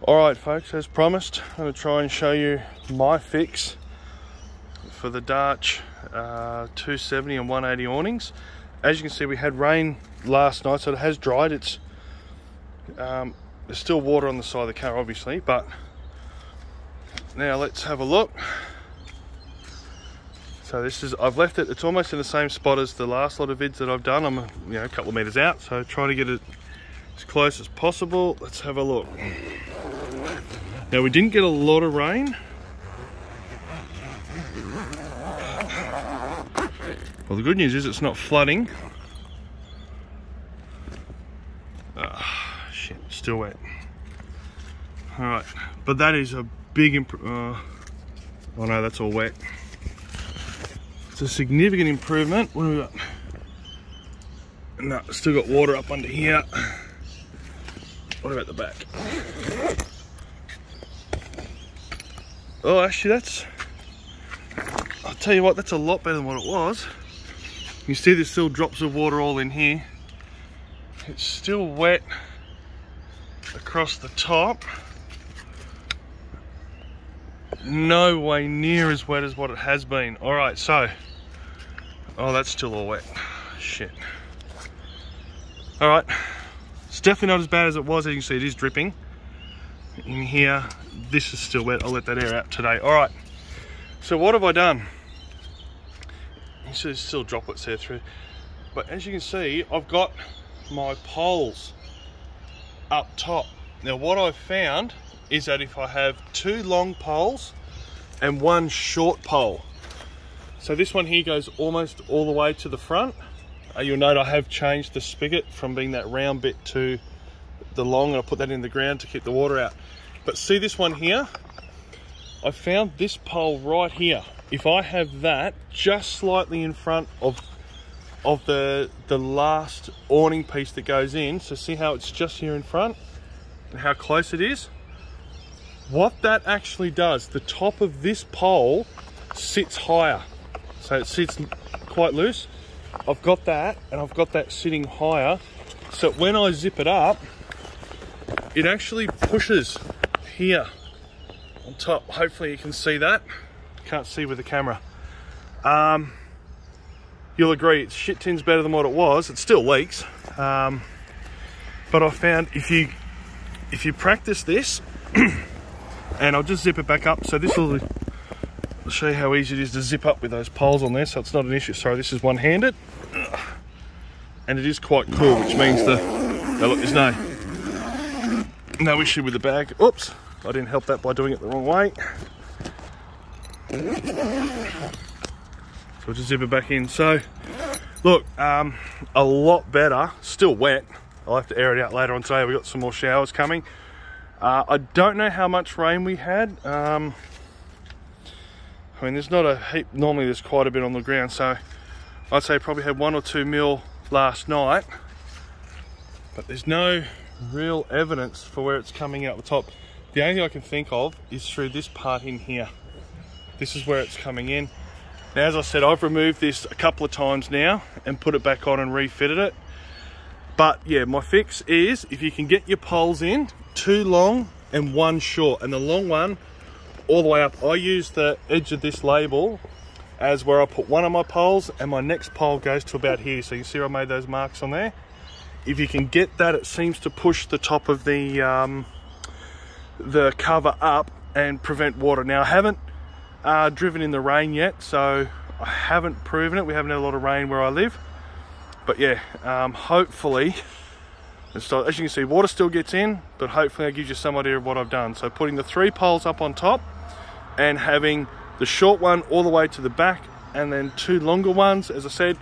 Alright folks, as promised, I'm going to try and show you my fix for the Darche 270 and 180 awnings. As you can see, we had rain last night, so it has dried. It's there's still water on the side of the car obviously, but now let's have a look. So this is, I've left it, it's almost in the same spot as the last lot of vids that I've done. I'm a couple of meters out, so trying to get it as close as possible. Let's have a look. Now, we didn't get a lot of rain. Well, the good news is it's not flooding. Shit, still wet. Alright, but that is a big improvement. Oh no, that's all wet. It's a significant improvement. What have we got? No, still got water up under here. What about the back? Oh, actually I'll tell you what, that's a lot better than what it was. You see there's still drops of water all in here. It's still wet across the top. No way near as wet as what it has been. Alright, so, oh, that's still all wet. Shit. Alright, it's definitely not as bad as it was. As you can see, it is dripping in here. This is still wet. I'll let that air out today. Alright, so what have I done? You see there's still droplets there through, but as you can see, I've got my poles up top. Now what I've found is that if I have two long poles and one short pole, so this one here goes almost all the way to the front. You'll note I have changed the spigot from being that round bit to the long, and I put that in the ground to keep the water out. But see this one here? I found this pole right here. If I have that just slightly in front of the last awning piece that goes in, so see how it's just here in front and how close it is? What that actually does, the top of this pole sits higher. So it sits quite loose. I've got that, and I've got that sitting higher, so when I zip it up, it actually pushes here on top. Hopefully you can see that. Can't see with the camera. You'll agree it's shit tins better than what it was. It still leaks, but I found if you practice this, and I'll just zip it back up. So this will show you how easy it is to zip up with those poles on there, so it's not an issue. Sorry, this is one-handed, and it is quite cool, which means look, there's no issue with the bag. Oops, I didn't help that by doing it the wrong way. So we'll just zip it back in. So look, a lot better. Still wet. I'll have to air it out later on today. We've got some more showers coming. I don't know how much rain we had. I mean, there's not a heap. Normally there's quite a bit on the ground, so I'd say probably had 1 or 2 mil last night, but there's no real evidence for where it's coming out the top. The only thing I can think of is through this part in here. This is where it's coming in. Now, as I said, I've removed this a couple of times now and put it back on and refitted it. But yeah, my fix is if you can get your poles in, 2 long and 1 short, and the long one all the way up. I use the edge of this label as where I put one of my poles, and my next pole goes to about here. So you see I made those marks on there. If you can get that, it seems to push the top of the cover up and prevent water. Now, I haven't driven in the rain yet, so I haven't proven it. We haven't had a lot of rain where I live, but yeah, hopefully, as you can see, water still gets in, but hopefully that gives you some idea of what I've done. So putting the 3 poles up on top and having the short one all the way to the back, and then 2 longer ones, as I said,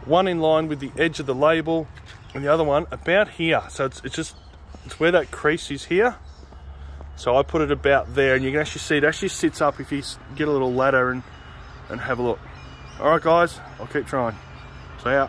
one in line with the edge of the label and the other one about here. So it's where that crease is here. So I put it about there, and you can actually see it actually sits up if you get a little ladder and have a look. All right guys, I'll keep trying. See ya.